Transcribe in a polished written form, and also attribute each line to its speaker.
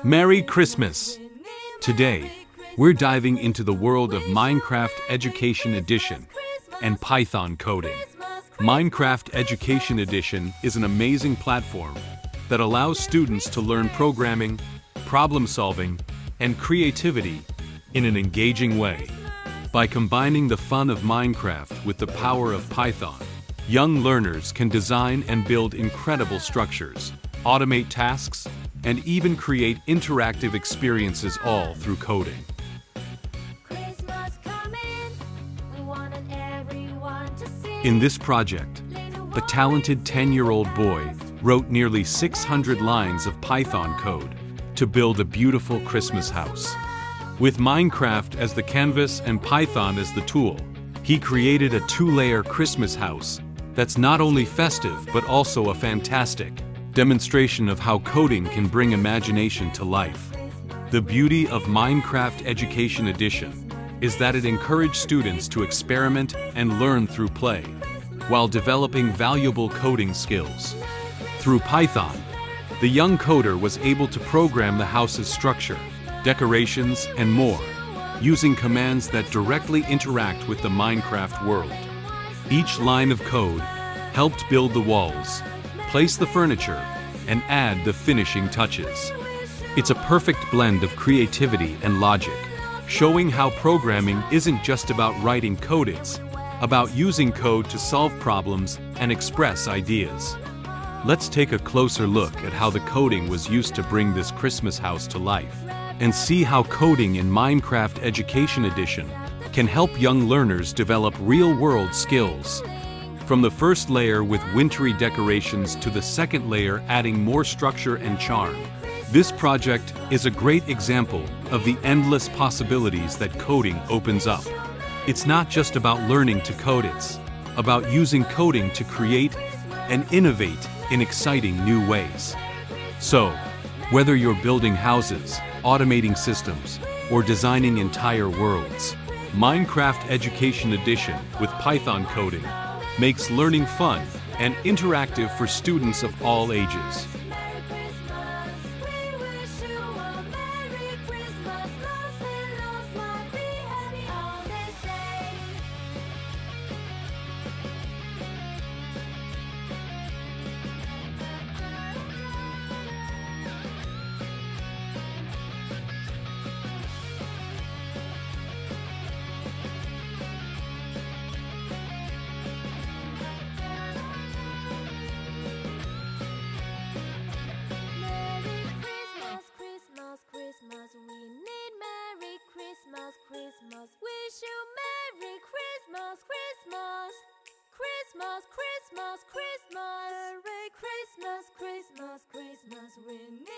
Speaker 1: Merry Christmas! Today, we're diving into the world of Minecraft Education Edition and Python coding. Minecraft Education Edition is an amazing platform that allows students to learn programming, problem solving, and creativity in an engaging way. By combining the fun of Minecraft with the power of Python, young learners can design and build incredible structures, automate tasks, and even create interactive experiences all through coding. In this project, a talented 10-year-old boy wrote nearly 600 lines of Python code to build a beautiful Christmas house. With Minecraft as the canvas and Python as the tool, he created a 2-layer Christmas house that's not only festive but also a fantastic demonstration of how coding can bring imagination to life. The beauty of Minecraft Education Edition is that it encourages students to experiment and learn through play, while developing valuable coding skills. Through Python, the young coder was able to program the house's structure, decorations, and more, using commands that directly interact with the Minecraft world. Each line of code helped build the walls, place the furniture, and add the finishing touches. It's a perfect blend of creativity and logic, showing how programming isn't just about writing code, it's about using code to solve problems and express ideas. Let's take a closer look at how the coding was used to bring this Christmas house to life, and see how coding in Minecraft Education Edition can help young learners develop real-world skills. From the first layer with wintry decorations to the second layer adding more structure and charm, this project is a great example of the endless possibilities that coding opens up. It's not just about learning to code, it's about using coding to create and innovate in exciting new ways. So, whether you're building houses, automating systems, or designing entire worlds, Minecraft Education Edition with Python coding makes learning fun and interactive for students of all ages.
Speaker 2: We need Merry Christmas, Christmas. Wish you Merry Christmas, Christmas. Christmas, Christmas, Christmas. Merry Christmas, Christmas, Christmas. We need